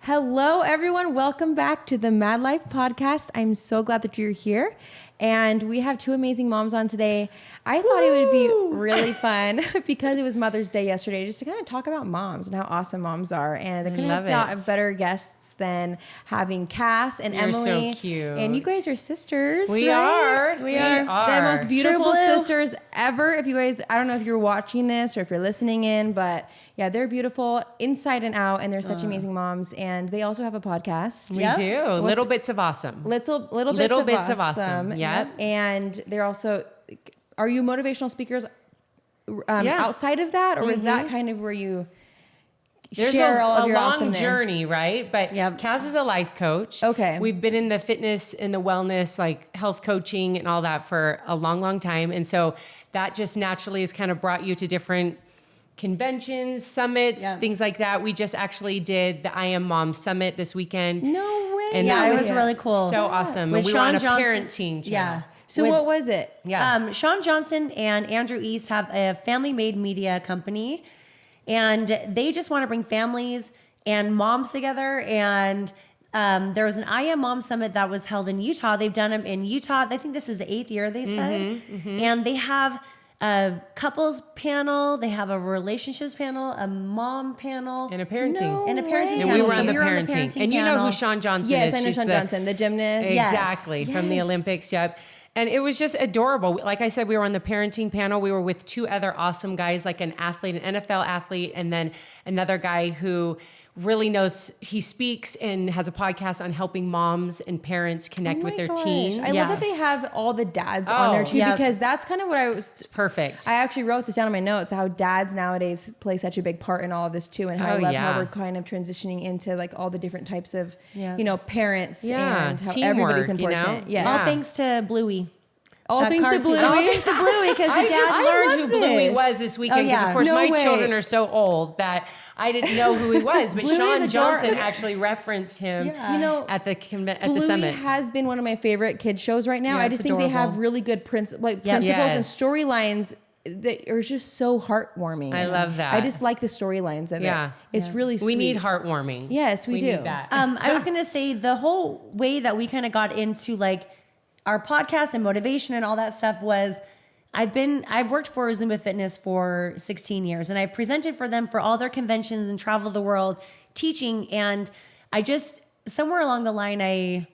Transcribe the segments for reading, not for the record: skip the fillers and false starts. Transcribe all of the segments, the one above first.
Hello, everyone. Welcome back to the MADlife podcast. I'm so glad that you're here. And we have two amazing moms on today. I thought it would be really fun because it was Mother's Day yesterday just to kind of talk about moms and how awesome moms are. And I couldn't have thought of better guests than having Cass and Emily. You're so cute. And you guys are sisters, We right? are. We are. The most beautiful sisters ever. If you guys, I don't know if you're watching this or if you're listening in, but yeah, they're beautiful inside and out, and they're such amazing moms. And they also have a podcast. We do. Little Bits of Awesome. Little bits of awesome. Yep. And they're also, are you motivational speakers outside of that? Or is that kind of where you share all of your awesomeness? There's a long journey, right? But Cass is a life coach. Okay. We've been in the fitness and the wellness, like health coaching and all that for a long, long time. And so that just naturally has kind of brought you to different conventions, summits, things like that. We just actually did the I Am Mom Summit this weekend. No way. And it was really cool. So awesome. With And we Sean were on a Johnson. parenting channel. Yeah. So what was it? Yeah. Sean Johnson and Andrew East have a family-made media company, and they just want to bring families and moms together. And there was an I Am Mom Summit that was held in Utah. They've done them in Utah. I think this is the 8th year, they said. And they have a couples panel, they have a relationships panel, a mom panel, And a parenting. and a parenting And panel. we were So on the you're parenting. And you know who Sean Johnson is. Yes, I know She's Sean Johnson, the gymnast. Exactly, from the Yes. Olympics, yep. And it was just adorable. Like I said, we were on the parenting panel. We were with two other awesome guys, like an athlete, an NFL athlete, and then another guy who really knows, he speaks and has a podcast on helping moms and parents connect with their teens. I love that they have all the dads on there too, because that's kind of what It's perfect. I actually wrote this down in my notes, how dads nowadays play such a big part in all of this too, and how I love how we're kind of transitioning into like all the different types of, parents and how Teamwork, everybody's important. you know? All thanks to Bluey. All things to Bluey. All thanks to Bluey, because I the just dad learned love who Bluey this. was this weekend because, of course, No my way. children are so old that I didn't know who he was. But Bluey's Sean Johnson adorable. actually referenced him at the Bluey summit. has been one of my favorite kids shows right now. Yeah, I just it's think they have adorable. really good principles and storylines that are just so heartwarming. I love that. I just like the storylines of it. It's really sweet. We need heartwarming. Yes, we do. Need that. I was going to say the whole way that we kind of got into like our podcast and motivation and all that stuff was I've worked for Zumba Fitness for 16 years, and I presented for them for all their conventions and traveled the world teaching. And I just, somewhere along the line, I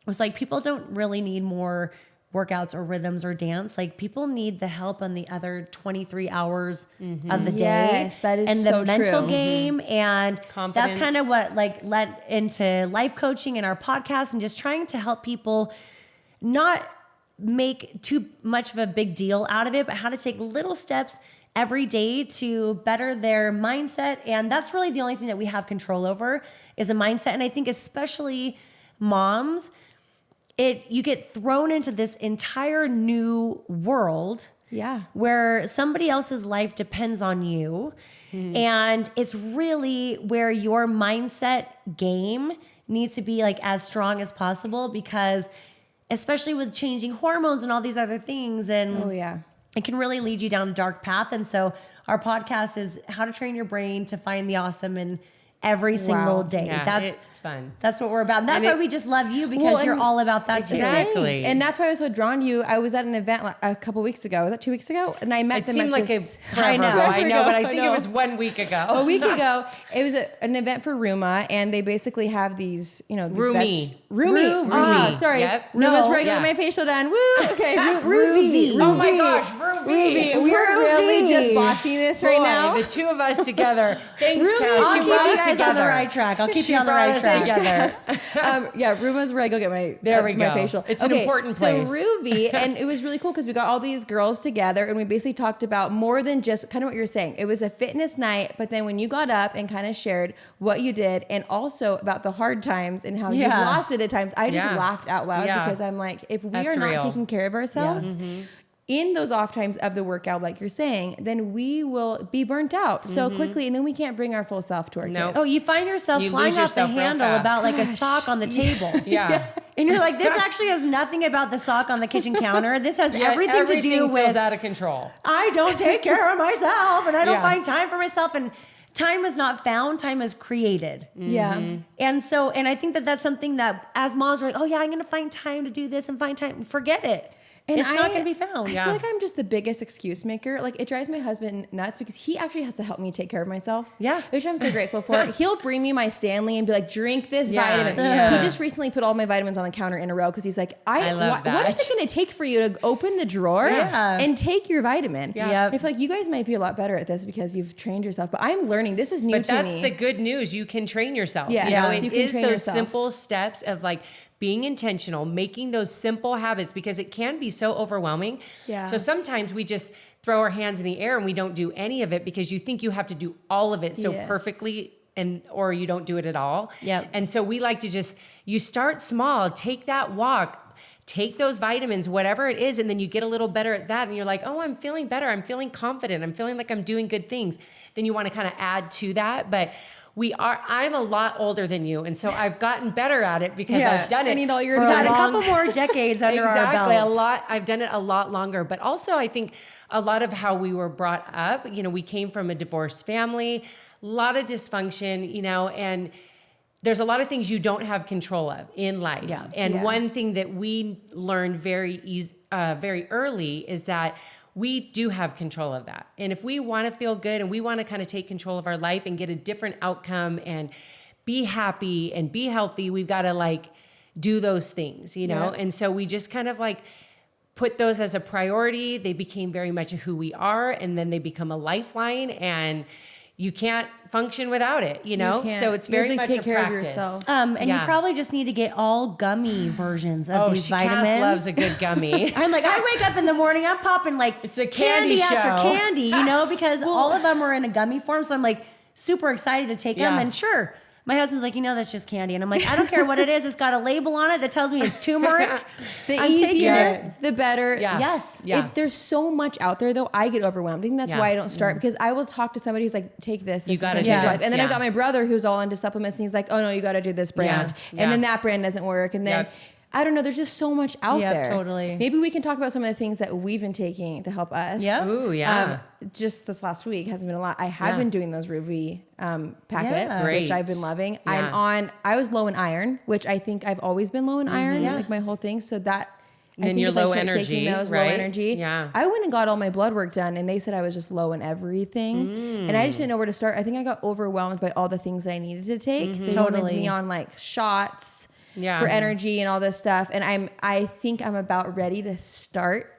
was like, people don't really need more workouts or rhythms or dance. Like, people need the help on the other 23 hours of the day. Yes, that is and so the mental true. game. And Confidence. that's kind of what like led into life coaching and our podcast, and just trying to help people not make too much of a big deal out of it, but how to take little steps every day to better their mindset. And that's really the only thing that we have control over is a mindset. And I think especially moms, you get thrown into this entire new world where somebody else's life depends on you. And it's really where your mindset game needs to be like as strong as possible, because especially with changing hormones and all these other things, and it can really lead you down a dark path. And so our podcast is how to train your brain to find the awesome in every single day. Yeah, it's fun. That's what we're about. And that's why we just love you, because you're all about that too. Exactly. And that's why I was so drawn to you. I was at an event a couple weeks ago. Was that 2 weeks ago? And I met them seemed at like this. I know, but I think it was 1 week ago. A week ago, it was an event for Ruma, and they basically have these, Rumi. Rumi. Sorry. Yep. Ruma's No, ready to get my facial done. Woo. Okay. Ruby. Oh my gosh, Ruby. We're really just botching this right now. The two of us together. Thanks, Ruby. Cash. I'll She keep brought you us guys on the right track. I'll keep you on the right track. Together. Ruma's where I go get my we my go. facial. It's an important place. So Ruby, and it was really cool because we got all these girls together, and we basically talked about more than just kind of what you're saying. It was a fitness night, but then when you got up and kind of shared what you did, and also about the hard times and how you've lost it at times, I just laughed out loud because I'm like, if we are not taking care of ourselves in those off times of the workout, like you're saying, then we will be burnt out so quickly, and then we can't bring our full self to our kids. Oh, you find yourself flying off the handle about like a sock on the table. And you're like, this actually has nothing about the sock on the kitchen counter. This has everything to do with feels out of control. I don't take care of myself, and I don't find time for myself. And time is not found, time is created. Yeah. And so, and I think that that's something that as moms, we're like, oh yeah, I'm going to find time to do this and find time. Forget it. And it's not going to be found. I feel like I'm just the biggest excuse maker. Like, it drives my husband nuts because he actually has to help me take care of myself. Yeah. Which I'm so grateful for. He'll bring me my Stanley and be like, drink this vitamin. Yeah. He just recently put all my vitamins on the counter in a row because he's like, I love that. what is it going to take for you to open the drawer and take your vitamin? Yeah. And I feel like you guys might be a lot better at this because you've trained yourself. But I'm learning. This is new But to me. that's the good news. You can train yourself. Yes. You know, You it can is train those yourself. simple steps of like being intentional, making those simple habits because it can be so overwhelming. Yeah. So sometimes we just throw our hands in the air and we don't do any of it because you think you have to do all of it so Yes. perfectly or you don't do it at all. Yep. And so we like to just, you start small, take that walk, take those vitamins, whatever it is, and then you get a little better at that and you're like, oh, I'm feeling better. I'm feeling confident. I'm feeling like I'm doing good things. Then you want to kind of add to that. But I'm a lot older than you. And so I've gotten better at it because I've done it. I need all your We've got a advice. couple more decades under our Exactly. belt. A lot. I've done it a lot longer, but also I think a lot of how we were brought up, you know, we came from a divorced family, a lot of dysfunction, you know, and there's a lot of things you don't have control of in life. Yeah. And Yeah. one thing that we learned very early is that we do have control of that. And if we want to feel good and we want to kind of take control of our life and get a different outcome and be happy and be healthy, we've got to like do those things, you know? Yeah. And so we just kind of like put those as a priority. They became very much who we are, and then they become a lifeline, and you can't function without it, you know? can't. So it's You have very to much take a care of practice. yourself. And you Yeah. probably just need to get all gummy versions of these Cass vitamins. loves a good gummy. I'm like, I wake up in the morning, I'm popping like It's a candy after show. candy, you know, because all of them are in a gummy form. So I'm like super excited to take them. Yeah. And sure, my husband's like, you know, that's just candy. And I'm like, I don't care what it is. It's got a label on it that tells me it's turmeric. The I'm taking easier, it. the better. Yeah. Yes. Yeah. There's so much out there, though. I get overwhelmed. I think that's Yeah. why I don't start because I will talk to somebody who's like, "Take this. You This is gotta gonna do change your this, life." And then I've yeah. got my brother who's all into supplements, and he's like, "Oh no, you got to do this brand," Yeah. and then that brand doesn't work, and then. Yep. I don't know. There's just so much out Yep, there. totally. Maybe we can talk about some of the things that we've been taking to help us. Yep. Ooh, yeah. Just this last week hasn't been a lot. I have Yeah. been doing those Ruby packets, Yeah. which Great. I've been loving. Yeah. I was low in iron, which I think I've always been low in iron, Yeah. like my whole thing. So that. And I think you're if I low start energy, taking those, low right? energy. Yeah. I went and got all my blood work done, and they said I was just low in everything, and I just didn't know where to start. I think I got overwhelmed by all the things that I needed to take. They wanted Totally. me on like shots Yeah. for energy and all this stuff, and I think I'm about ready to start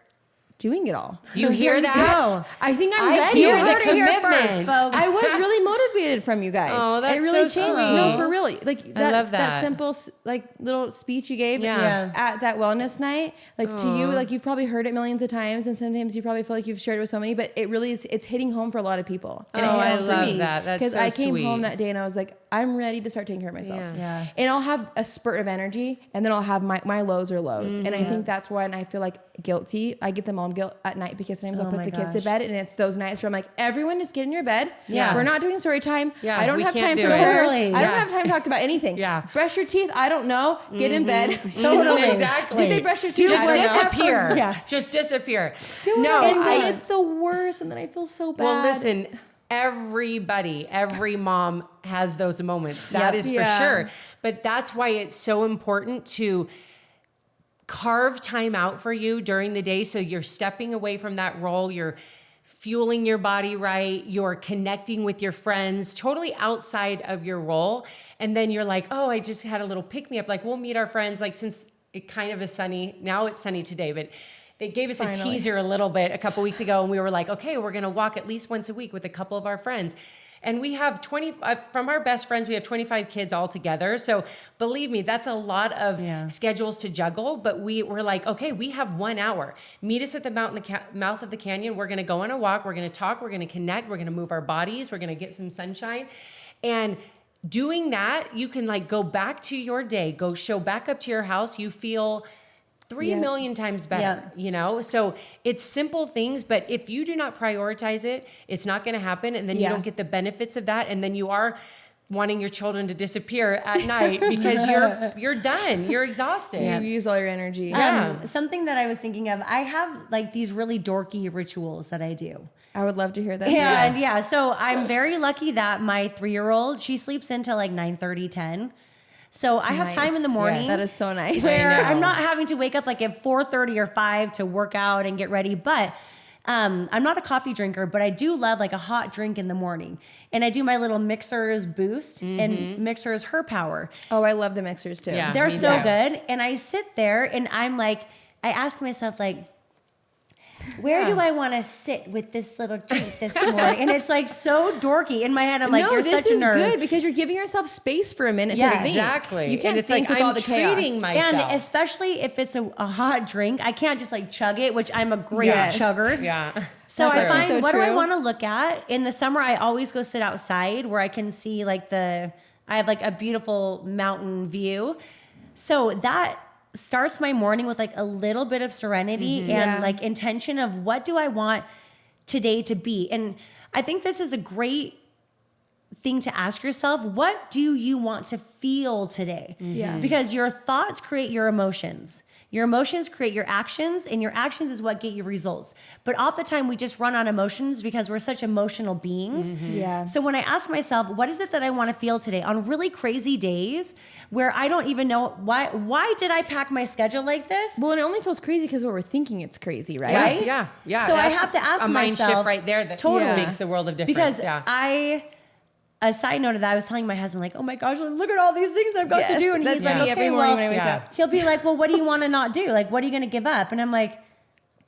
doing it all. You hear that? go. I think I'm I ready. hear You the heard it here commitment. first, folks. I was really motivated from you guys. Oh, that's it really so changed. sweet. No, for really. Like I love that that. simple like little speech you gave Yeah. at that wellness night. Like to you, like you've probably heard it millions of times, and sometimes you probably feel like you've shared it with so many, but it really is. It's hitting home for a lot of people. And Oh, it hit I home for love me. that. That's Because so I came sweet. home that day and I was like, I'm ready to start taking care of myself. Yeah. Yeah. And I'll have a spurt of energy, and then I'll have my lows are lows. And I think that's when I feel like guilty. I get the mom guilt at night because sometimes I'll Oh put my the kids to gosh. bed, and it's those nights where I'm like, everyone just get in your bed. Yeah. We're not doing story time. Yeah, I don't we have can't time do for it. prayers. Totally. I don't Yeah. have time to talk about anything. Yeah. Brush your teeth. I don't know. Get in bed. Totally. Exactly. Did they brush your teeth? Just I don't know. disappear. Yeah. Just disappear. No, And then I- it's the worst, and then I feel so bad. Well, listen, every mom has those moments. That Yep. is for Yeah. sure. But that's why it's so important to carve time out for you during the day. So you're stepping away from that role. You're fueling your body right. You're connecting with your friends totally outside of your role. And then you're like, oh, I just had a little pick me up. Like we'll meet our friends. Like since it kind of is sunny, now it's sunny today, but they gave us a Finally. teaser a little bit a couple weeks ago, and we were like, okay, we're going to walk at least once a week with a couple of our friends. And we have 20, from our best friends, we have 25 kids all together. So believe me, that's a lot of schedules to juggle. But we're like, okay, we have 1 hour. Meet us at the mouth of the canyon. We're going to go on a walk. We're going to talk. We're going to connect. We're going to move our bodies. We're going to get some sunshine. And doing that, you can like go back to your day, go show back up to your house. You feel 3 million times better, you know? So it's simple things, but if you do not prioritize it, it's not going to happen. And then you don't get the benefits of that. And then you are wanting your children to disappear at night because you're done. You're exhausted. You use all your energy. Yeah. Something that I was thinking of, I have like these really dorky rituals that I do. I would love to hear that. And yeah, so I'm very lucky that my 3-year-old, she sleeps until like 9:30, 10. So I have time in the Nice. morning. That is so nice. Where I know. I'm not having to wake up like at 4:30 or 5 to work out and get ready. But I'm not a coffee drinker, but I do love like a hot drink in the morning. And I do my little Mixers Boost and Mixers Her Power. Oh, I love the mixers too. Yeah. They're me so too. good. And I sit there and I'm like, I ask myself like, where do I want to sit with this little drink this morning? And it's like so dorky in my head. I'm like, no, you're this such a is nerd. good because you're giving yourself space for a minute Yeah. to think. Exactly. You can't And it's think like, with all I'm the chaos. treating myself. And especially if it's a hot drink, I can't just like chug it, which I'm a great Yes. chugger. Yeah. So That's I actually find, so what do I true. want to look at? In the summer, I always go sit outside where I can see like I have like a beautiful mountain view. So that starts my morning with like a little bit of serenity and Yeah. like intention of what do I want today to be. And I think this is a great thing to ask yourself. What do you want to feel today? Yeah. Because your thoughts create your emotions. Your emotions create your actions, and your actions is what get you results. But off the time, we just run on emotions because we're such emotional beings. Yeah. So when I ask myself, what is it that I want to feel today on really crazy days where I don't even know why did I pack my schedule like this? Well, it only feels crazy because what we're thinking it's crazy, right? Right? Yeah. So I That's have to ask a mind myself- shift right there that Totally. makes the world of difference. Because yeah. a side note of that, I was telling my husband, like, oh my gosh, look at all these things I've got to do. And that's he's like, me okay, every morning well, when I wake yeah. up. he'll be like, well, what do you want to not do? Like, what are you going to give up? And I'm like,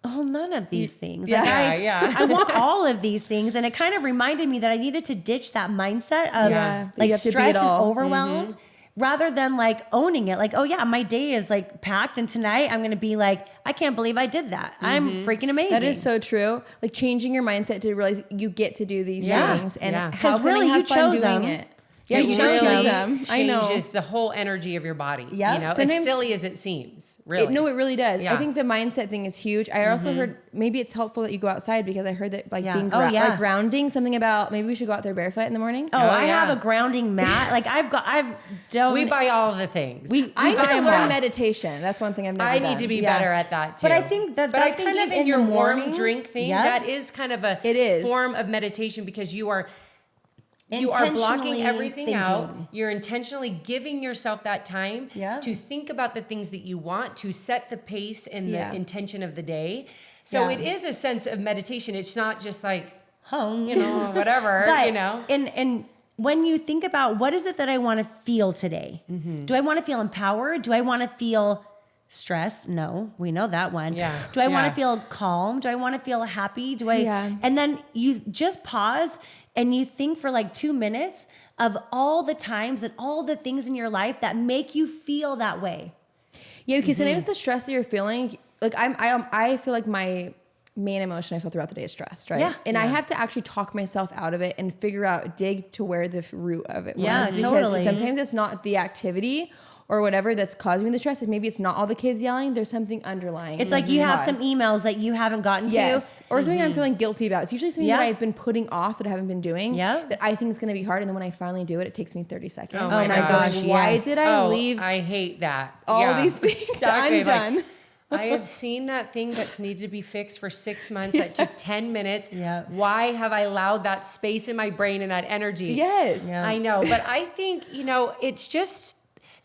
oh, none of these things. Like, Yeah. I want all of these things. And it kind of reminded me that I needed to ditch that mindset of Yeah, that like you have to be stress it and all. overwhelm. Rather than like owning it, like, oh yeah, my day is like packed, and tonight I'm gonna be like, I can't believe I did that. I'm freaking amazing. That is so true. Like changing your mindset to realize you get to do these Yeah. things and Yeah. how 'Cause can really, I have you fun chose doing them. it? Yeah, It you really chose them. I know. Changes the whole energy of your body. Yeah. You know, Sometimes- as silly as it seems, really. No, it really does. Yeah. I think the mindset thing is huge. I also heard maybe it's helpful that you go outside because I heard that like Yeah. being Oh, yeah. like grounding, something about maybe we should go out there barefoot in the morning. Oh, Oh, I have yeah. a grounding mat. Like I've done. We buy all the things. I need buy to them learn all. meditation. That's one thing I've never I done. need to be Yeah. better at that too. But I think that But I that's think kind of even in your the warm morning. drink thing, Yep. that is kind of a It is. form of meditation because you are blocking Intentionally everything out. thinking. You're intentionally giving yourself that time Yeah. to think about the things that you want, to set the pace and Yeah. the intention of the day. So Yeah. it is a sense of meditation. It's not just like, home. you know, whatever, But, you know. And when you think about what is it that I want to feel today? Do I want to feel empowered? Do I want to feel stressed? No, we know that one. Yeah. Do I want Yeah. to feel calm? Do I want to feel happy? Do I? Yeah. And then you just pause and you think for like 2 minutes of all the times and all the things in your life that make you feel that way. Yeah, because sometimes the stress that you're feeling, like I feel like my main emotion I feel throughout the day is stress, right? Yeah. And I have to actually talk myself out of it and figure out, dig to where the root of it Yeah, was. Because totally. sometimes it's not the activity or whatever that's causing me the stress. Maybe it's not all the kids yelling. There's something underlying. It's like you have some caused. emails that you haven't gotten to. Yes. Or something I'm feeling guilty about. It's usually something Yeah. that I've been putting off that I haven't been doing. Yeah. That I think is going to be hard. And then when I finally do it, it takes me 30 seconds. Oh and my I go, gosh, why yes. did I leave I hate that. all Yeah, these things exactly. Like, undone? I have seen that thing that's needed to be fixed for 6 months that took 10 minutes. Yeah. Why have I allowed that space in my brain and that energy? Yes. Yeah. I know. But I think, it's just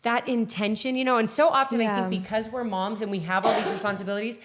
that intention, and so often I Yeah. think because we're moms and we have all these responsibilities,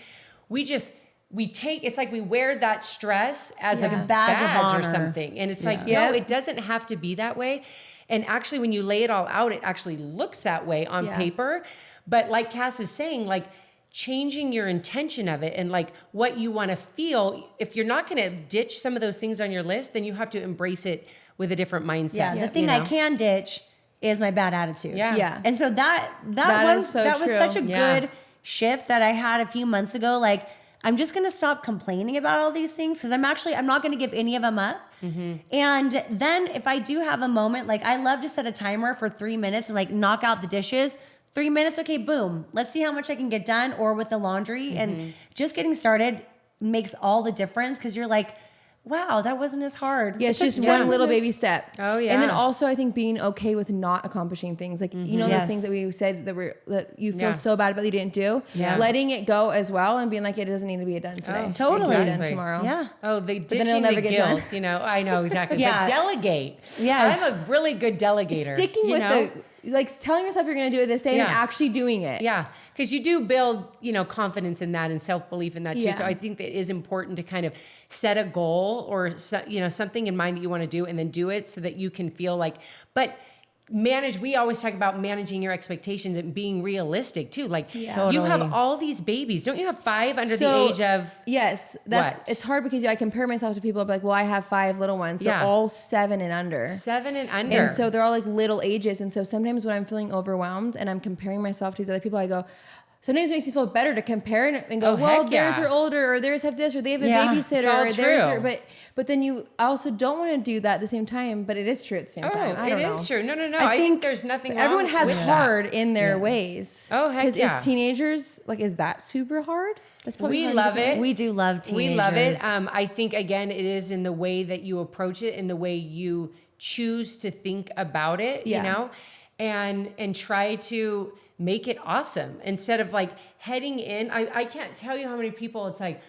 it's like we wear that stress as Yeah. a Badge badge, of or honor. something. And it's like, Yeah. no, it doesn't have to be that way. And actually, when you lay it all out, it actually looks that way on Yeah. paper. But like Cass is saying, like changing your intention of it and like what you want to feel, if you're not going to ditch some of those things on your list, then you have to embrace it with a different mindset. Yeah, the Yep. thing I can ditch is my bad attitude. Yeah. Yeah. And so that That was is so that was true. such a Yeah. good shift that I had a few months ago. Like, I'm just gonna stop complaining about all these things because I'm not gonna give any of them up. And then if I do have a moment, like I love to set a timer for 3 minutes and like knock out the dishes. 3 minutes, okay, boom. Let's see how much I can get done, or with the laundry. And just getting started makes all the difference because you're like, wow, that wasn't as hard. Yeah, it's like just 10 one little minutes. baby step. Oh, yeah. And then also I think being okay with not accomplishing things. Like, you know, Yes. those things that we said that you feel Yeah. so bad about that you didn't do. Yeah. Letting it go as well and being like, it doesn't need to be done today. Oh, totally. It can be done Exactly. tomorrow. Yeah. Oh, they then it'll ditching never the get guilt. done. You know, I know exactly. Yeah. But delegate. Yes. I'm a really good delegator. Sticking you with know? like telling yourself you're going to do it this day and Yeah. actually doing it. Yeah, because you do build, you know, confidence in that and self-belief in that too. Yeah. So I think that it is important to kind of set a goal or, you know, something in mind that you want to do and then do it so that you can feel like, but we always talk about managing your expectations and being realistic too. Like Yeah. you have Totally. all these babies. Don't you have 5 under the So, age of? Yes, What? it's hard because I compare myself to people. I'm like, well, I have 5 little ones. They're Yeah. all 7 and under. 7 and under. And so they're all like little ages. And so sometimes when I'm feeling overwhelmed and I'm comparing myself to these other people, I go, sometimes it makes me feel better to compare and go, Oh, well, heck yeah. theirs are older or theirs have this or they have a Yeah. babysitter It's all or theirs true. are, but then you also don't want to do that at the same time, but it is true at the same time. I it don't know. is true. No. I I think think there's nothing wrong Everyone has with that. hard in their ways. Oh, heck Because yeah. as teenagers, like, is that super hard? That's We hard love to get it. We do love teenagers. We love it. I think, again, it is in the way that you approach it and the way you choose to think about it, Yeah. you know, and try to make it awesome instead of like heading in. I can't tell you how many people it's like,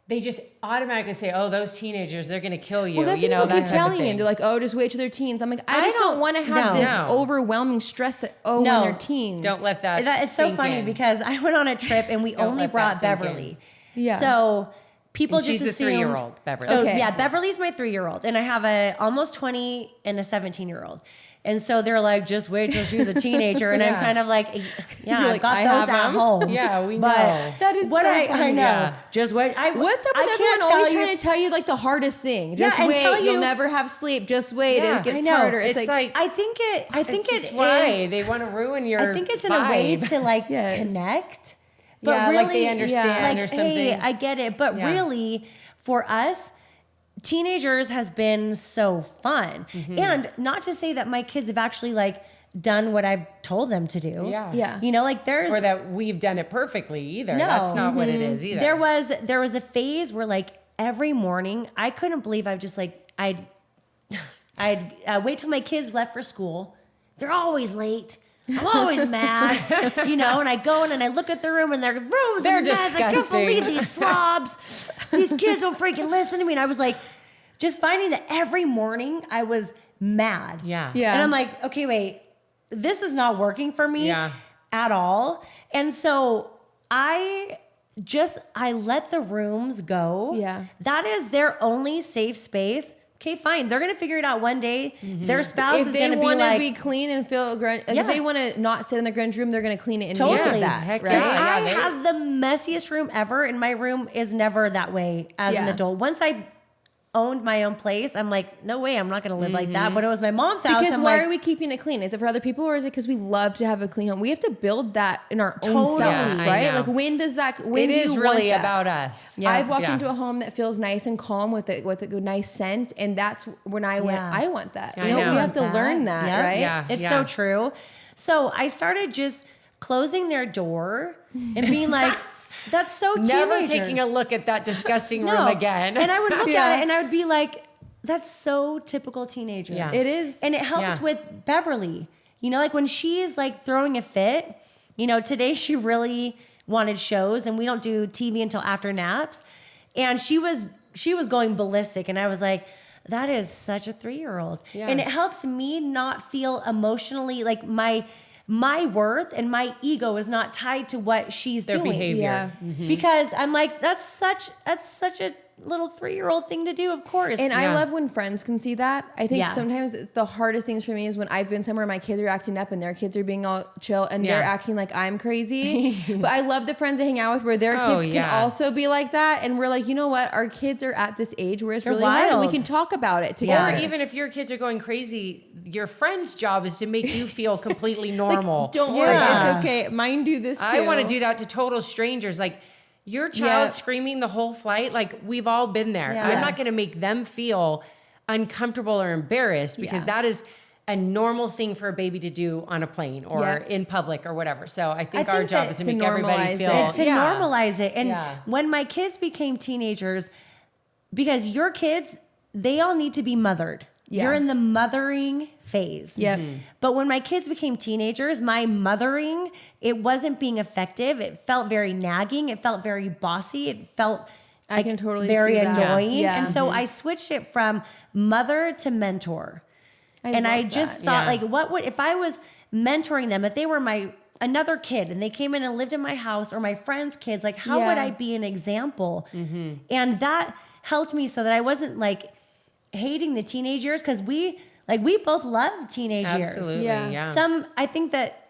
they just automatically say, oh, those teenagers, they're going to kill you. Well, that's you know, what people that keep type of telling you. thing. They're like, oh, just wait till they're teens. I'm like, I I just don't don't- want to have no. this No. overwhelming stress that, when No. they're teens. Don't let that. It's so sink funny in. because I went on a trip and we Don't only let that brought sink in. Beverly. Yeah. So people And just she's the assumed, 3-year-old, Beverly. So Okay. yeah, Beverly's my 3-year-old, and I have a almost 20 and a 17-year-old. And so they're like, just wait till she's a teenager, and I'm Yeah. kind of like, yeah, You're I like, got I those have at them. home. Yeah, we But know. That is what so I funny. know. Yeah. Just wait. What's up I with can't everyone always tell you- trying to tell you like the hardest thing? Yeah, Just and wait. tell You'll you- never have sleep. Just wait. Yeah, It gets I know. harder. It's like I think it's it just why is. they want to ruin your. I think it's in a way vibe. to like Yes. connect. But Yeah, really, like they understand like, or something. Hey, I get it. But Yeah. really, for us, teenagers has been so fun. Mm-hmm. And not to say that my kids have actually like done what I've told them to do. Yeah. Yeah. You know, like there's Or that we've done it perfectly either. No. That's not what it is either. there was a phase where like every morning I couldn't believe I just like I'd wait till my kids left for school. They're always late. I'm always mad, you know, and I go in and I look at the room and their rooms They're are mess. I can't disgusting. believe these slobs. These kids don't freaking listen to me. And I was like, just finding that every morning I was mad. Yeah. Yeah. And I'm like, okay, wait, this is not working for me Yeah. at all. And so I let the rooms go. Yeah. That is their only safe space. Okay, fine. They're going to figure it out one day. Their spouse If is they going to be want to like, be clean and feel like Yeah. if they want to not sit in the grunge room, they're going to clean it and make Totally. it that, Heck right? because yeah. I they- have the messiest room ever, and my room is never that way as an Yeah. adult. Once I owned my own place, I'm like, no way, I'm not going to live like that. When it was my mom's house, Because I'm why like, are we keeping it clean? Is it for other people or is it because we love to have a clean home? We have to build that in our own Totally. self, Yeah, I right? know. Like when does that? When It do is you really want that? about us. Yeah. I've walked Yeah. into a home that feels nice and calm with a good nice scent, and that's when I went. Yeah. I want that. I You know, know. we have to Want learn that, Yep. right? Yeah. It's so true. So I started just closing their door and being like, that's so Never teenagers. taking a look at that disgusting room again. And I would look Yeah. at it and I would be like, that's so typical teenager. Yeah. It is. And it helps Yeah. with Beverly. You know, like when she is like throwing a fit, you know, today she really wanted shows and we don't do TV until after naps. And she was going ballistic. And I was like, that is such a 3-year-old. Yeah. And it helps me not feel emotionally like my worth and my ego is not tied to what she's Their doing. behavior. Yeah. Because I'm like, that's such a little 3-year-old thing to do, of course. And I Yeah. love when friends can see that. I think Yeah. sometimes it's the hardest things for me is when I've been somewhere my kids are acting up and their kids are being all chill and they're Yeah. acting like I'm crazy. But I love the friends I hang out with where their Oh, kids can yeah. also be like that. And we're like, you know what? Our kids are at this age where it's They're really hard and we wild. can talk about it Or together. even if your kids are going crazy, your friend's job is to make you feel completely normal. Don't worry, Yeah. it's okay. Mine do this too. I want to do that to total strangers. Like your child Yeah. screaming the whole flight, like we've all been there. Yeah. I'm not going to make them feel uncomfortable or embarrassed because Yeah. that is a normal thing for a baby to do on a plane or Yeah. in public or whatever. So I think I our think job that is to to make everybody normalize feel it. to normalize it. And Yeah. when my kids became teenagers, because your kids, they all need to be mothered. Yeah. You're in the mothering phase. Yep. But when my kids became teenagers, my mothering, it wasn't being effective. It felt very nagging. It felt very bossy. It felt I can totally very see that. annoying. Yeah. And so I switched it from mother to mentor. And I love just that. thought, like, what would, if I was mentoring them, if they were another kid and they came in and lived in my house, or my friends' kids, like, how would I be an example? And that helped me so that I wasn't like hating the teenage years, because we both love teenage years. Absolutely. Yeah. Yeah. I think that,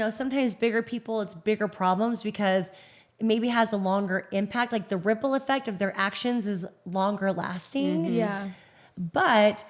sometimes bigger people, it's bigger problems because it maybe has a longer impact. Like the ripple effect of their actions is longer lasting. Yeah. But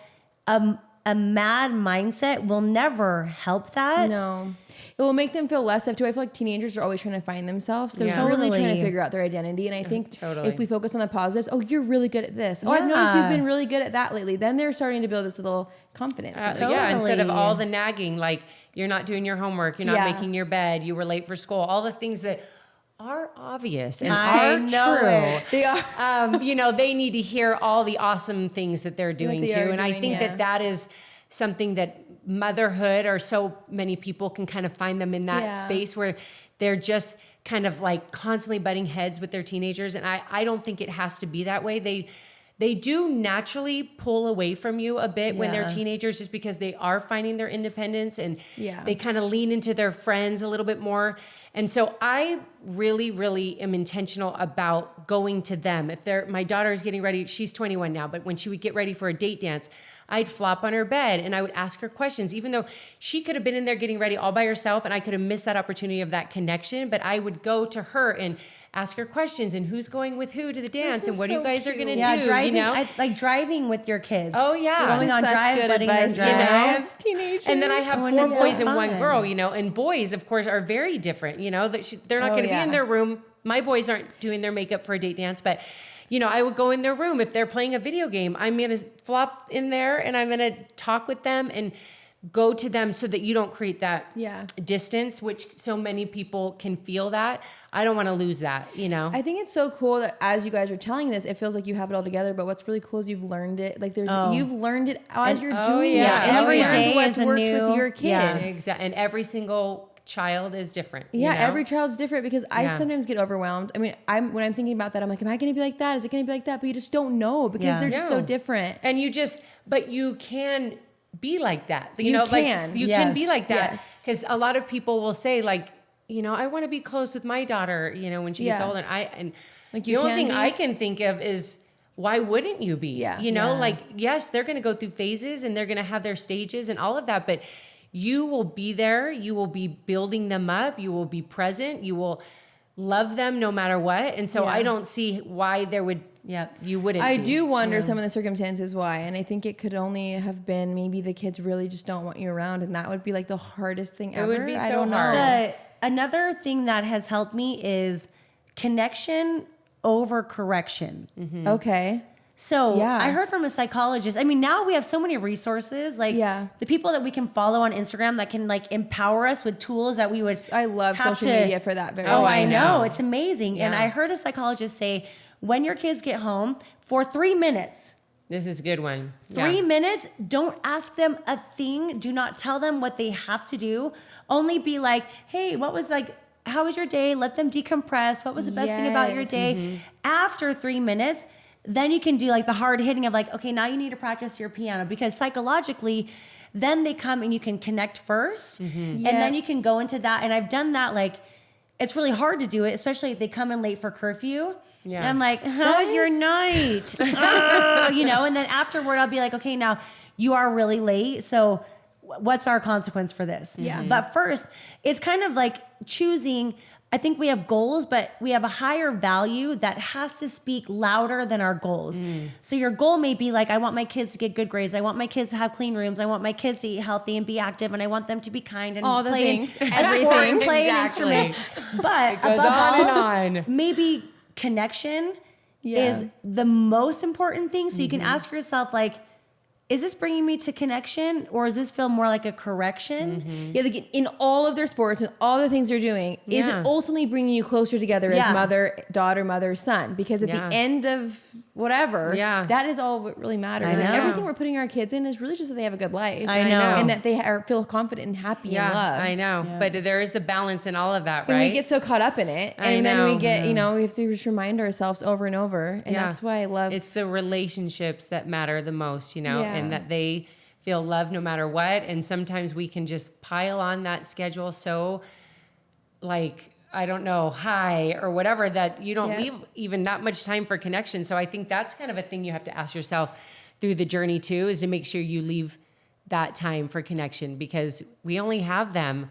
a mad mindset will never help that. No. It will make them feel less of too. I feel like teenagers are always trying to find themselves. They're Yeah. really trying to Totally. figure out their identity. And I think Totally. if we focus on the positives, oh, you're really good at this. Oh, I've noticed Yeah. you've been really good at that lately. Then they're starting to build this little confidence. in Yeah, themselves. instead of Totally. all the nagging, like you're not doing your homework, you're not Yeah. making your bed, you were late for school, all the things that are obvious and I are know true. it. They are. They need to hear all the awesome things that they're doing they too. are And I doing, think yeah. that is something that motherhood, or so many people can kind of find them in that Yeah. space where they're just kind of like constantly butting heads with their teenagers. And I don't think it has to be that way. They do naturally pull away from you a bit when they're Yeah. teenagers, just because they are finding their independence, and Yeah. they kind of lean into their friends a little bit more. And so I really, really am intentional about going to them. My daughter is getting ready, she's 21 now, but when she would get ready for a date dance, I'd flop on her bed and I would ask her questions, even though she could have been in there getting ready all by herself and I could have missed that opportunity of that connection. But I would go to her and ask her questions, and who's going with who to the dance, and is what you so guys are going to cute. Yeah, do, driving, you know? like driving with your kids. Oh yeah. This Going is on such drives, good letting them advice. drive. And I You know? have teenagers. And then I have Oh, and 4 it's so boys and 1 fun. girl, and boys, of course, are very different. They're not Oh, going to yeah. be in their room. My boys aren't doing their makeup for a date dance, but I would go in their room if they're playing a video game. I'm going to flop in there and I'm going to talk with them and go to them, so that you don't create that distance, which so many people can feel that. I don't want to lose that, I think it's so cool that as you guys are telling this, it feels like you have it all together. But what's really cool is you've learned it. Like you've learned it as you're doing yeah. it. And Every you've learned day what's is a worked new- with your kids. yeah. Exactly. And every single child is different. Yeah, you know? every child's different, because I Yeah. sometimes get overwhelmed. I mean, when I'm thinking about that, I'm like, am I going to be like that? Is it going to be like that? But you just don't know, because Yeah. they're just so No. different. And but you can be like that. You can. You Yes. can be like that. Yes. Because a lot of people will say, like, I want to be close with my daughter, when she gets Yeah. older. And Like, the you only can thing be? I can think of is, why wouldn't you be? Yeah. Yeah. Like, yes, they're going to go through phases and they're going to have their stages and all of that, but you will be there. You will be building them up. You will be present. You will love them no matter what. And so Yeah. I don't see why you wouldn't. I be. do wonder some of the circumstances why. And I think it could only have been maybe the kids really just don't want you around. And that would be like the hardest thing ever. would be I so don't know. hard. Another thing that has helped me is connection over correction. Okay. So Yeah. I heard from a psychologist. I mean, now we have so many resources, like Yeah. the people that we can follow on Instagram that can like empower us with tools that we would. I love have social to- media for that very Oh, I reason. know. It's amazing. And Yeah. I heard a psychologist say, when your kids get home, for 3 minutes, This is a good one. 3 minutes, don't ask them a thing. Do not tell them what they have to do. Only be like, hey, how was your day? Let them decompress. What was the best thing about your Yes. day? After 3 minutes, then you can do like the hard hitting of like, okay, now you need to practice your piano, because psychologically, then they come and you can connect first, and Yeah. then you can go into that. And I've done that. Like, it's really hard to do it, especially if they come in late for curfew. Yeah. And I'm like, how was your night? And then afterward, I'll be like, okay, now you are really late. So what's our consequence for this? Yeah. But first, it's kind of like choosing. I think we have goals, but we have a higher value that has to speak louder than our goals. So your goal may be like, I want my kids to get good grades. I want my kids to have clean rooms. I want my kids to eat healthy and be active. And I want them to be kind and All the play things. a sport and Everything. play an Exactly. instrument. But It goes above on all, and on. maybe connection Yeah. is the most important thing. So you can ask yourself, like, is this bringing me to connection, or does this feel more like a correction? Yeah, like in all of their sports and all the things they're doing, is it Yeah. ultimately bringing you closer together as Yeah. mother, daughter, mother, son? Because at Yeah. the end of whatever. Yeah. That is all what really matters. I And know. everything we're putting our kids in is really just that they have a good life. I know. And that they feel confident and happy and loved. I know. Yeah. But there is a balance in all of that, right? And we get so caught up in it. I And then we know. get, we have to just remind ourselves over and over. And that's why I love it's the relationships that matter the most, and that they feel loved no matter what. And sometimes we can just pile on that schedule so like, I don't know, high or whatever, that you don't leave even that much time for connection. So I think that's kind of a thing you have to ask yourself through the journey too, is to make sure you leave that time for connection, because we only have them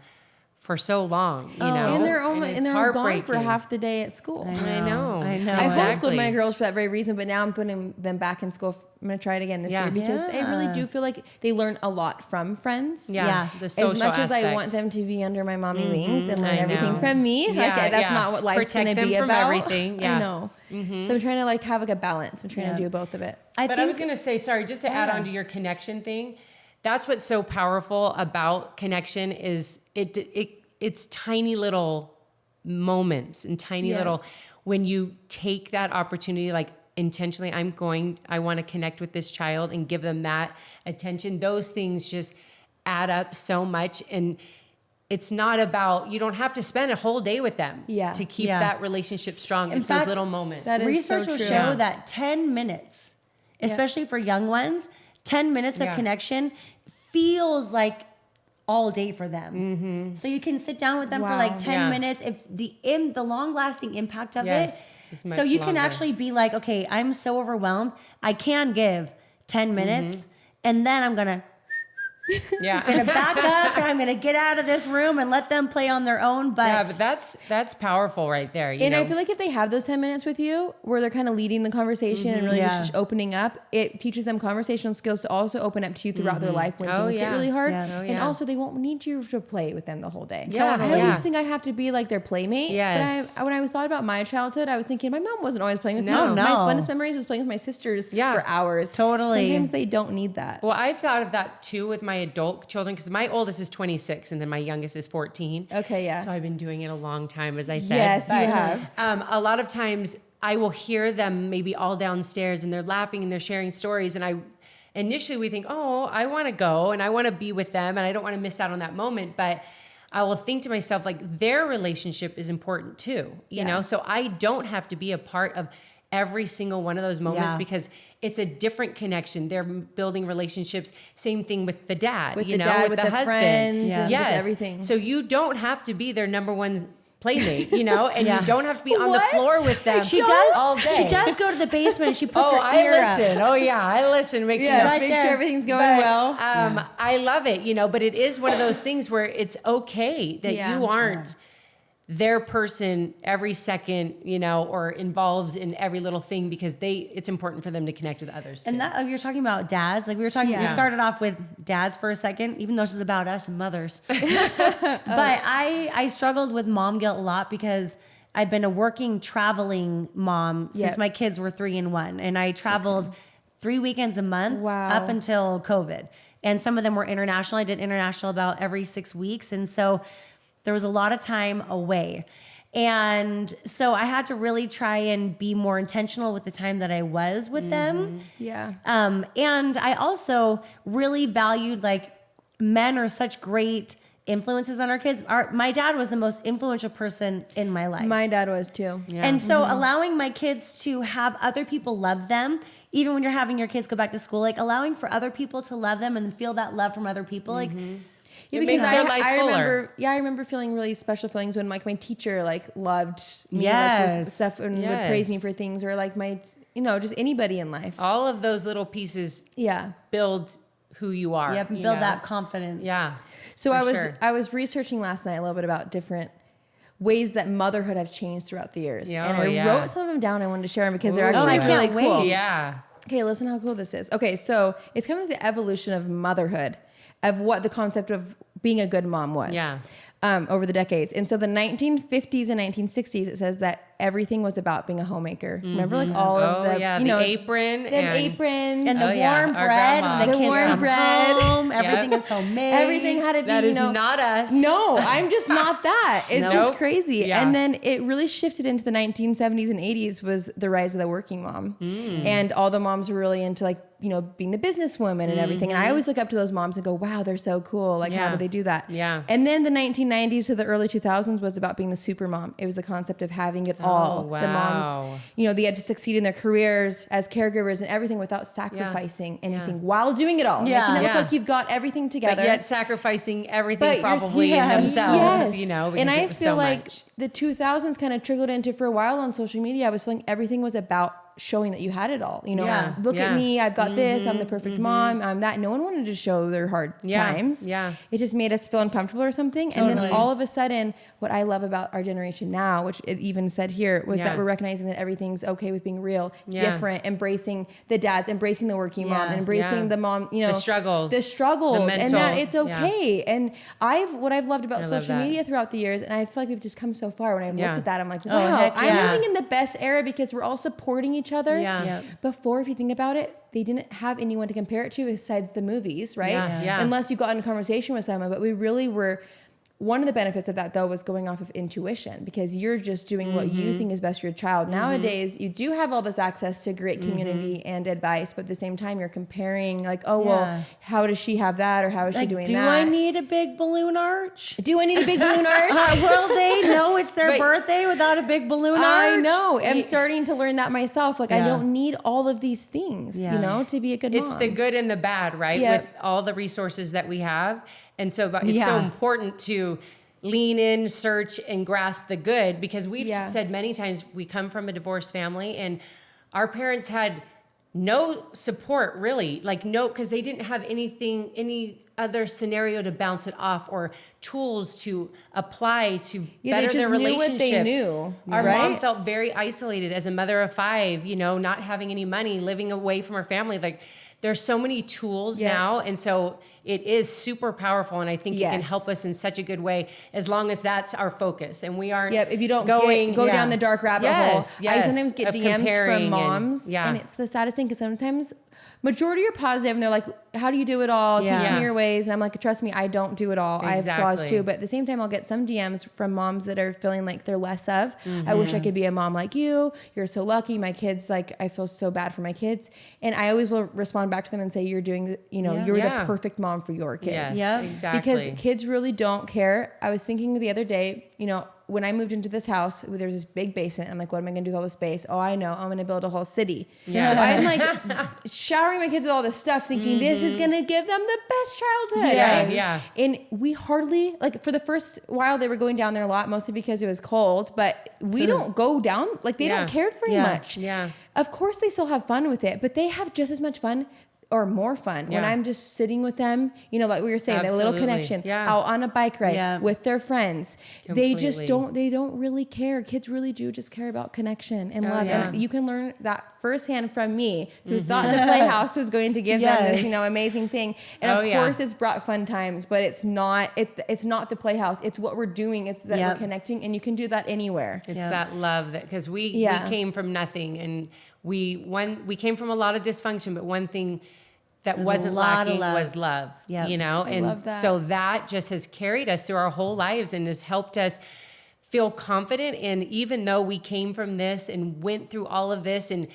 for so long, you know. And they're only it's and they're gone for heartbreaking. half the day at school. I know. I homeschooled my girls for that very reason, but now I'm putting them back in school. I'm going to try it again this year because I really do feel like they learn a lot from friends. Yeah. The social as much as I aspect. want them to be under my mommy wings and learn I everything know. from me, Yeah, that's not what life's going Protect to them be from about. everything. Yeah. I know. So I'm trying to have a balance. I'm trying to do both of it. But I was going to say, sorry, just to add on to your connection thing, that's what's so powerful about connection is it's tiny little moments and tiny little, when you take that opportunity, like intentionally, I want to connect with this child and give them that attention. Those things just add up so much. And it's not about, you don't have to spend a whole day with them to keep that relationship strong. It's fact, those little moments. that is Research so will true. show that 10 minutes, especially for young ones, 10 minutes of connection feels like all day for them. So you can sit down with them for like 10 minutes. If the long lasting impact of it, is so much you can longer. actually be like, okay, I'm so overwhelmed. I can give 10 minutes and then I'm going to back up and I'm going to get out of this room and let them play on their own. But that's powerful right there. And I feel like if they have those 10 minutes with you where they're kind of leading the conversation and really just opening up, it teaches them conversational skills to also open up to you throughout their life when things get really hard. And also they won't need you to play with them the whole day. I always think I have to be like their playmate. Yes. But when I thought about my childhood, I was thinking my mom wasn't always playing with me. No. My funnest memories was playing with my sisters for hours. Totally. Sometimes they don't need that. Well, I've thought of that too with my adult children, because my oldest is 26 and then my youngest is 14. Okay, yeah. So I've been doing it a long time, as I said. Yes, you have. A lot of times I will hear them maybe all downstairs and they're laughing and they're sharing stories. And initially we think, oh, I want to go and I want to be with them and I don't want to miss out on that moment. But I will think to myself, like, their relationship is important too, you know? So I don't have to be a part of every single one of those moments because it's a different connection. They're building relationships. Same thing with the dad, With you the know, dad, with with the the husband. friends and just everything. So you don't have to be their number one playmate, you know, and you don't have to be on the floor with them she does all day. She does go to the basement and she puts her I ear listen. up. Oh yeah, I listen. Make sure Yes, make sure everything's going well. I love it, you know, but it is one of those things where it's okay that you aren't their person every second, you know, or involved in every little thing, because it's important for them to connect with others too. And that you're talking about dads, like we were talking. We started off with dads for a second, even though this is about us and mothers. But I struggled with mom guilt a lot because I've been a working, traveling mom since my kids were 3 and 1, and I traveled 3 weekends a month up until COVID. And some of them were international. I did international about every 6 weeks, and so there was a lot of time away. And so I had to really try and be more intentional with the time that I was with them. Yeah. And I also really valued, like, men are such great influences on our kids. My dad was the most influential person in my life. My dad was too. Yeah. And so allowing my kids to have other people love them, even when you're having your kids go back to school, like allowing for other people to love them and feel that love from other people, like. Yeah, It because makes your life fuller. I remember feeling really special feelings when like my teacher like loved me Yes. like, with stuff and would praise me for things, or like my just anybody in life. All of those little pieces build who you are. You have to build that confidence. Yeah. So for I was researching last night a little bit about different ways that motherhood have changed throughout the years, Yeah, and I wrote some of them down. I wanted to share them because they're actually I really can't cool. wait. Yeah. Okay, listen how cool this is. Okay, so it's kind of like the evolution of motherhood, of what the concept of being a good mom was over the decades. And so the 1950s and 1960s, it says that everything was about being a homemaker. Remember, like all of the, the apron, aprons, and the warm bread when the kids come home. Everything is homemade. Everything had to be. That is not us. No, I'm just not that. It's just crazy. Yeah. And then it really shifted into the 1970s and 80s was the rise of the working mom, and all the moms were really into like, being the businesswoman and everything. And I always look up to those moms and go, wow, they're so cool. Like, how do they do that? Yeah. And then the 1990s to the early 2000s was about being the super mom. It was the concept of having it all. Wow. The moms, they had to succeed in their careers as caregivers and everything without sacrificing anything while doing it all. Yeah. Making it look like you've got everything together. But yet sacrificing everything But probably in themselves, because and I it was feel so like much. the 2000s kind of trickled into, for a while on social media, I was feeling everything was about showing that you had it all. Look at me, I've got this, I'm the perfect mom, I'm that. No one wanted to show their hard times. Yeah. It just made us feel uncomfortable or something. Totally. And then all of a sudden, what I love about our generation now, which it even said here, was that we're recognizing that everything's okay with being real, different, embracing the dads, embracing the working mom, and embracing the mom, the struggles, the mental, and that it's okay. And what I've loved about social media throughout the years, and I feel like we've just come so far. When I looked at that, I'm like, wow, I'm living in the best era because we're all supporting each other. Before, if you think about it, they didn't have anyone to compare it to besides the movies, right? Unless you got in a conversation with someone, but we really were. One of the benefits of that, though, was going off of intuition, because you're just doing what you think is best for your child. Nowadays, you do have all this access to great community and advice, but at the same time, you're comparing, like, well, how does she have that, or how is she doing that? Do I need a big balloon arch? Do I need a big balloon arch? Will they know it's their birthday without a big balloon arch? I know. I'm starting to learn that myself. Like, I don't need all of these things, to be a good mom. It's the good and the bad, right? With all the resources that we have. And so it's so important to lean in, search, and grasp the good, because we've said many times we come from a divorced family, and our parents had no support, really, because they didn't have any other scenario to bounce it off or tools to apply to better their relationship. They just knew what they knew. Our mom felt very isolated as a mother of 5, not having any money, living away from her family. Like, there's so many tools now, and so it is super powerful, and I think it can help us in such a good way, as long as that's our focus and we aren't. If you don't go down the dark rabbit hole. I sometimes get DMs from moms, and it's the saddest thing, because sometimes majority are positive and they're like, how do you do it all? Teach me your ways. And I'm like, trust me, I don't do it all. I have flaws too. But at the same time, I'll get some DMs from moms that are feeling like they're less of. I wish I could be a mom like you. You're so lucky. My kids, like, I feel so bad for my kids. And I always will respond back to them and say, you're doing, you're the perfect mom for your kids. Yes, exactly. Because kids really don't care. I was thinking the other day, when I moved into this house, there was this big basement. I'm like, what am I going to do with all this space? Oh, I know. I'm going to build a whole city. So I'm like showering my kids with all this stuff, thinking this is going to give them the best childhood, right? Yeah. And we hardly, for the first while, they were going down there a lot, mostly because it was cold. But we don't go down. Like, they don't care very much. Yeah. Of course, they still have fun with it, but they have just as much fun or more fun when I'm just sitting with them, like we were saying, that little connection out on a bike ride with their friends. Completely. They don't really care. Kids really do just care about connection and love. And you can learn that firsthand from me, who thought the Playhouse was going to give them this, amazing thing. And of course it's brought fun times, but it's not the Playhouse. It's what we're doing. It's that we're connecting, and you can do that anywhere. It's that love, that, because we came from nothing, and we came from a lot of dysfunction, but one thing that wasn't lacking was love, and love that. So that just has carried us through our whole lives and has helped us feel confident. And even though we came from this and went through all of this, and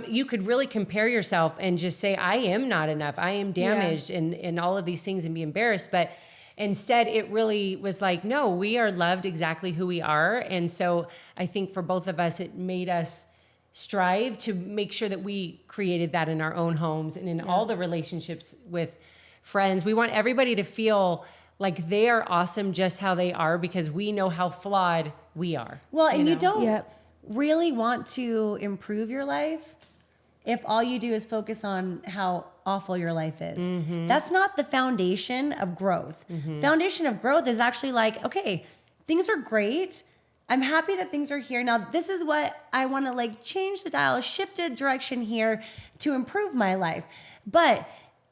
you could really compare yourself and just say, I am not enough, I am damaged, and all of these things, and be embarrassed. But instead, it really was like, no, we are loved exactly who we are. And so I think for both of us, it made us strive to make sure that we created that in our own homes and in all the relationships with friends. We want everybody to feel like they are awesome just how they are, because we know how flawed we are. Well, and you don't really want to improve your life if all you do is focus on how awful your life is. That's not the foundation of growth. Foundation of growth is actually like, okay, things are great. I'm happy that things are here. Now, this is what I want to change the dial, shift a direction here to improve my life. But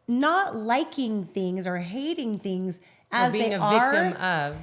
not liking things or hating things as being they a are. victim of.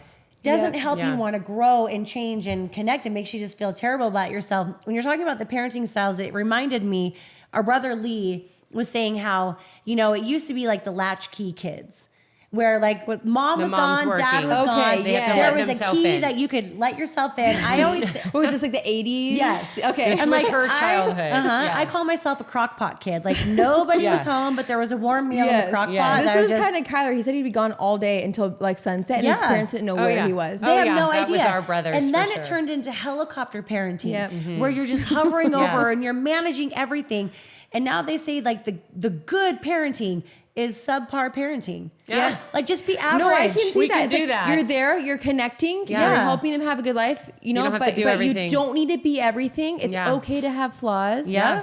doesn't Yeah. help Yeah. you want to grow and change and connect. It makes you just feel terrible about yourself. When you're talking about the parenting styles, it reminded me, our brother Lee was saying how, it used to be like the latchkey kids. Where like mom The was mom's gone, dad working. was Okay, gone. They have to There let was a themselves key in. that you could let yourself in. I always What was this, like the 80s? Yes. Okay. This And was like, her childhood. I Yes. call myself a crock pot kid. Like nobody Yeah. was home, but there was a warm meal in Yes. the crock Yes. pot. This that was just- kind of Kyler. He said he'd be gone all day until like sunset, and his Yeah. parents didn't know Oh, where yeah. he was. They have yeah, no that idea. was our brothers, And for then sure. it turned into helicopter parenting, Yep. where you're just hovering Yeah. over and you're managing everything. And now they say like the good parenting is subpar parenting. Yeah. Like just be average. No, I can see We that. can It's do like that. You're there, you're connecting, Yeah. you're helping them have a good life, don't have to but do but everything. you don't need to be everything. It's Yeah. okay to have flaws. Yeah.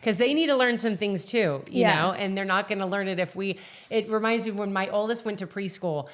Because they need to learn some things too, you Yeah. know, and they're not going to learn it it reminds me of when my oldest went to preschool.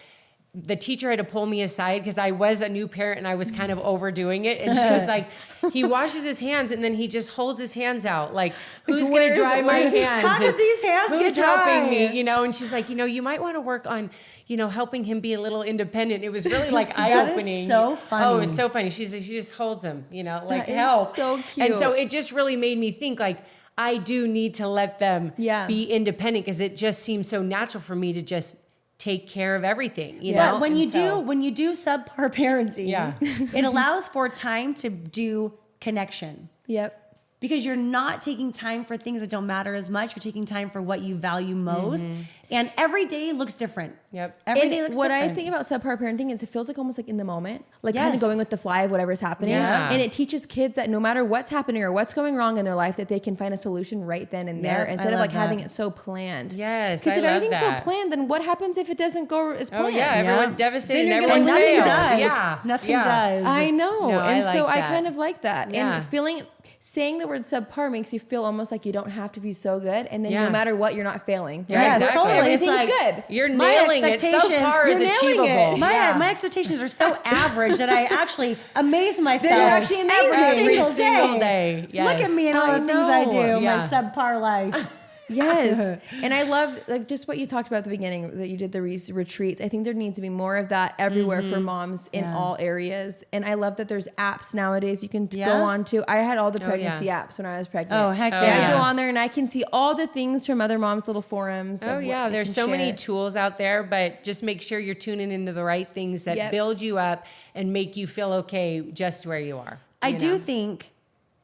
The teacher had to pull me aside because I was a new parent and I was kind of overdoing it. And she was like, he washes his hands and then he just holds his hands out. Like, who's going Where's- to dry my where's- hands? How did And these hands who's get dry? helping me? And she's like, you might want to work on, helping him be a little independent. It was really like eye-opening. so funny. Oh, it was so funny. She just holds him, like That is help. so And cute. so it just really made me think like, I do need to let them Yeah. be independent because it just seems so natural for me to just take care of everything, you Yeah. know? But when And you so- do subpar parenting, Yeah. it allows for time to do connection. Yep. Because you're not taking time for things that don't matter as much. You're taking time for what you value most. And every day looks different. Yep. Every And day looks what different. I think about subpar parenting is it feels like almost like in the moment, like kind Yes. of going with the fly of whatever's happening. Yeah. And it teaches kids that no matter what's happening or what's going wrong in their life, that they can find a solution right then and there Yep, I instead of love like having that. it so planned. Yes, Because I if love everything's that. so planned, then what happens if it doesn't go as Oh planned? yeah, everyone's Yeah. devastated. Then you're and gonna everyone nothing fail. does. Yeah, Nothing yeah. does. I know. No, I and so like I that. kind of like that. Yeah. And saying the word subpar makes you feel almost like you don't have to be so good. And then Yeah. no matter what, you're not failing. Yeah, Yes, exactly. totally. It's Everything's like, good. You're My nailing it. expectations- Subpar is you're nailing achievable. it. My expectations are so average that I actually amaze myself. They're actually amazing. every Every single day. day. Yes. Look at me and all I the things I know. do. Yeah. My subpar life. Yes. And I love like just what you talked about at the beginning that you did the retreats. I think there needs to be more of that everywhere for moms in Yeah. all areas. And I love that there's apps nowadays you can Yeah. go on to. I had all the Oh, pregnancy yeah. apps when I was pregnant. Oh, heck Oh, And I yeah. go on there and I can see all the things from other moms' little forums. Oh of yeah, what they there's can so many share. tools out there, but just make sure you're tuning into the right things that Yep. build you up and make you feel okay just where you are. I you do know? think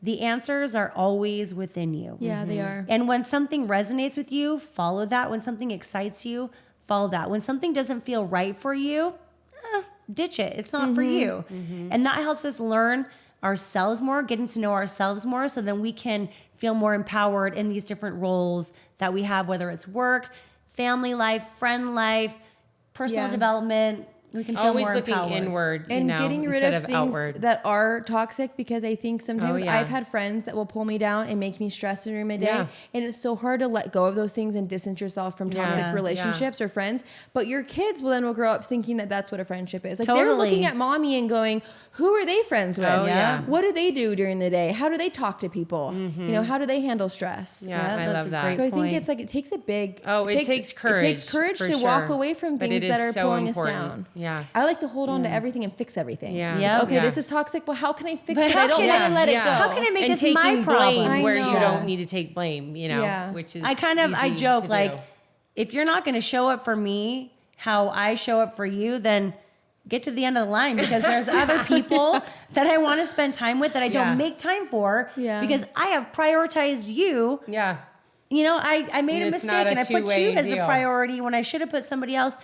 the answers are always within you. Yeah, they are. And when something resonates with you, follow that. When something excites you, follow that. When something doesn't feel right for you, ditch it. It's not for you. And that helps us learn ourselves more, getting to know ourselves more, so then we can feel more empowered in these different roles that we have, whether it's work, family life, friend life, personal Yeah. development. We can feel Always more looking empowered. inward, And getting rid instead of things outward. that are toxic, because I think sometimes yeah. I've had friends that will pull me down and make me stressed during my day. Yeah. And it's so hard to let go of those things and distance yourself from toxic Yeah. relationships or friends. But your kids will grow up thinking that that's what a friendship is. Like they're Totally. looking at mommy and going, who are they friends with? Oh, yeah. What do they do during the day? How do they talk to people? How do they handle stress? Yeah, I that's love a that. great So I think point. it's like it takes a big. Oh, it takes courage. It takes courage for to walk sure. away from But things it that is are so pulling important. us down. Yeah. I like to hold on to everything and fix everything. Yeah. Yeah. Okay, Yeah. this is toxic. Well, how can I fix But it? how I don't can want I- to let Yeah. it go. How can I make and this taking my problem? blame where I you know. don't need to take blame, Yeah. which is I easy joke to like, do. if you're not going to show up for me how I show up for you, then get to the end of the line, because there's other people that I want to spend time with that I don't Yeah. make time for Yeah. because I have prioritized you. Yeah. I made a And it's mistake not a and I put you two-way as the deal. priority when I should have put somebody else.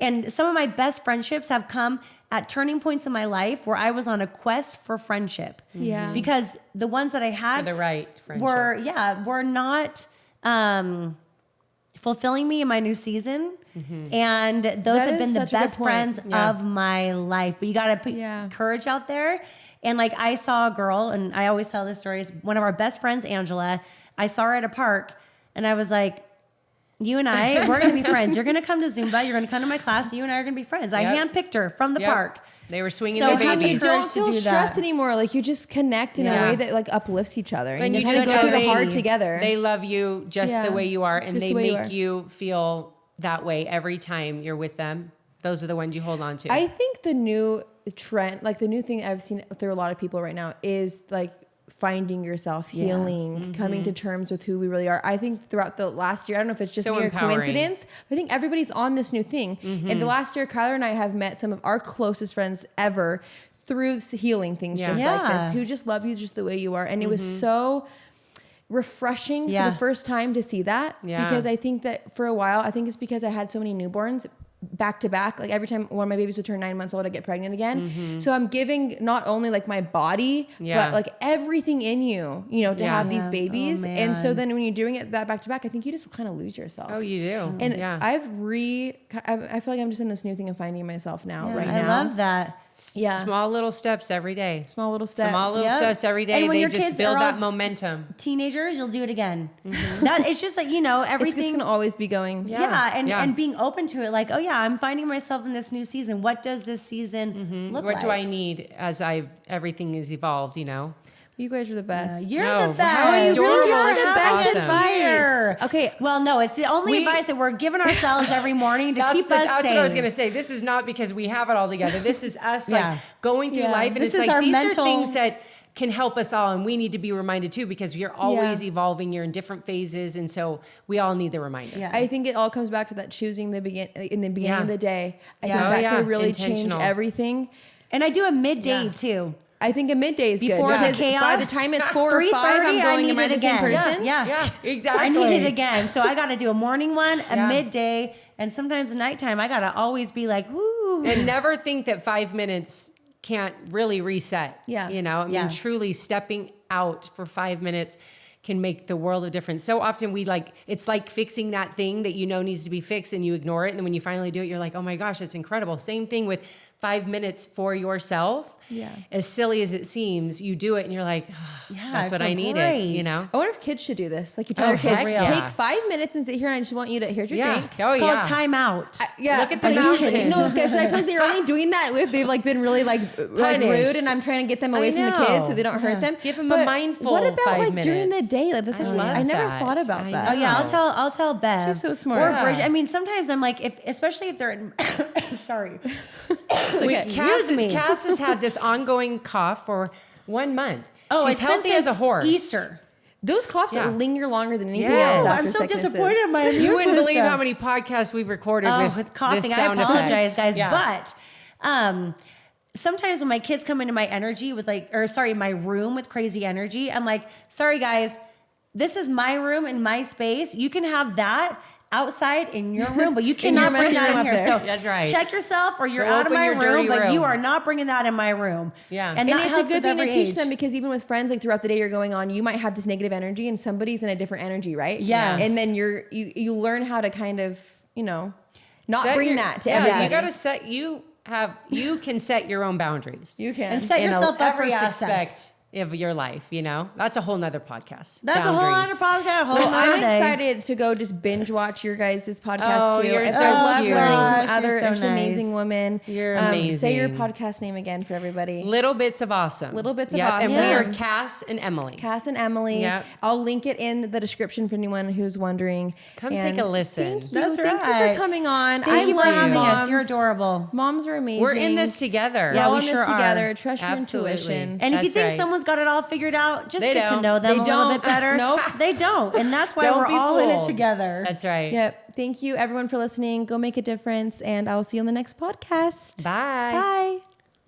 And some of my best friendships have come at turning points in my life where I was on a quest for friendship. Yeah. Because the ones that I had For the right friendship. were not fulfilling me in my new season. And those That have been is the such a good best point. friends Yeah. of my life. But you got to put Yeah. courage out there. And like I saw a girl, and I always tell this story. It's one of our best friends, Angela. I saw her at a park, and I was like, you and I, we're going to be friends. You're going to come to Zumba. You're going to come to my class. You and I are going to be friends. I Yep. handpicked her from the Yep. park. They were swinging So their It's when you babies. courage don't to feel do that. stressed anymore. Like you just connect in Yeah. a way that like uplifts each other. And you you kind just of go through know the they- hard together. They love you just Yeah. the way you are, and Just they the way you make are. you feel that way every time you're with them. those are the ones you hold on to. I think the new trend, like the new thing I've seen through a lot of people right now is like finding yourself, healing, coming to terms with who we really are. I think throughout the last year, I don't know if it's just So mere empowering. coincidence, but I think everybody's on this new thing. And the last year, Kyler and I have met some of our closest friends ever through healing things just like this, who just love you just the way you are. And it was so refreshing for the first time to see that, because I think that for a while, I think it's because I had so many newborns back to back. Like every time one of my babies would turn 9 months old, I'd get pregnant again. So I'm giving not only like my body, but like everything in you, you know, to have these babies. And so then when you're doing it that back to back, I think you just kind of lose yourself. Oh, you do. And I feel like I'm just in this new thing of finding myself now, now. I love that. Yeah. Small little steps every day. Small little steps. Small little steps every day. And when They your just kids build are that all momentum. Teenagers, you'll do it again. That it's just like, you know, It's everything. just going to always be going. And being open to it, like, oh yeah, I'm finding myself in this new season. What does this season look like? What do I need as everything is evolved, you know? You guys are the best. You're No, the best. how are you Really, adorable. you're This the is best awesome. advice. Okay. Well, no, it's the only advice that we're giving ourselves every morning to keep us That's sane. what I was going to say. This is not because we have it all together. This is us like going through life. And This it's is like, our these mental- are things that can help us all. And we need to be reminded too, because you're always evolving. You're in different phases. And so we all need the reminder. Yeah. I think it all comes back to that choosing in the beginning of the day. I think Oh, that could really change Intentional. everything. And I do a midday too. I think a midday is Before good the because chaos, by the time it's 4 or 5, 3:30, I'm I going, need am I it the same again. person? Yeah, exactly. I need it again. So I got to do a morning one, a midday, and sometimes a nighttime. I got to always be like, woo. And never think that 5 minutes can't really reset. Yeah. You know, I mean, truly stepping out for 5 minutes can make the world of difference. So often it's like fixing that thing that you know needs to be fixed and you ignore it. And then when you finally do it, you're like, oh my gosh, it's incredible. Same thing with 5 minutes for yourself. Yeah. As silly as it seems, you do it and you're like, that's what I needed, great. you know? I wonder if kids should do this. Like you tell your kids, heck yeah. take 5 minutes and sit here and I just want you to, here's your drink. Oh, It's called time out. Yeah, Look at the but it's- mountains. No, because I feel like they're only doing that if they've like been really like rude, Punished. and I'm trying to get them away I from the know. kids so they don't hurt them. Give them a But mindful What about 5 like during the minutes. day? Like that's actually love I never that. thought about I that. Oh yeah, I'll tell Bev. She's so smart. Or Yeah. Bridget. I mean, sometimes I'm like, especially if they're in, sorry, It's okay. Cass has had this ongoing cough for 1 month. Oh, She's it's been healthy as a since horse. Easter. Those coughs Yeah. linger longer than anything Yes. else Oh, after I'm so sicknesses. disappointed in my immune You wouldn't believe system. how many podcasts we've recorded with coughing. this I sound apologize, effect. guys. Yeah. But sometimes when my kids come into my energy with my room with crazy energy, I'm like, sorry guys, this is my room and my space. You can have that outside in your room, but you cannot bring messy that room in up here. there. So That's right. check yourself, or you're Go out of open my your room, dirty but room. you are not bringing that in my room. Yeah. and And that it's a helps good with thing to every teach age. them because even with friends, like throughout the day you're going on, you might have this negative energy and somebody's in a different energy, right? Yes. And then you learn how to kind of, not Set bring your- that to yeah, everybody. You gotta set. You can set your own boundaries. You can. And set in yourself up for every success. aspect of your life. You know, that's a whole nother podcast. That's a whole other podcast. Well, I'm excited to go just binge watch your guys' podcast Oh, too. you're And so I love cute. learning Gosh, from you're other so just amazing nice. women. You're Say your amazing. podcast name again for everybody. Little Bits of Awesome. Little Bits of And we Awesome. are Cass and Emily. Cass and Emily. Yep. I'll link it in the description for anyone who's wondering. Come And take a listen. Thank you. That's Thank you right. for coming on. Thank you for love having moms. us. You're adorable. Moms are amazing. We're in this together. We're all we in this sure are. together. Trust your Absolutely. intuition. And if you That's think right. someone's got it all figured out, just They get to don't. know them They a little don't. bit better. Nope. They don't. And that's why Don't we're be all in it fooled. together. That's right. Yep. Thank you everyone for listening. Go make a difference and I will see you on the next podcast. Bye. Bye.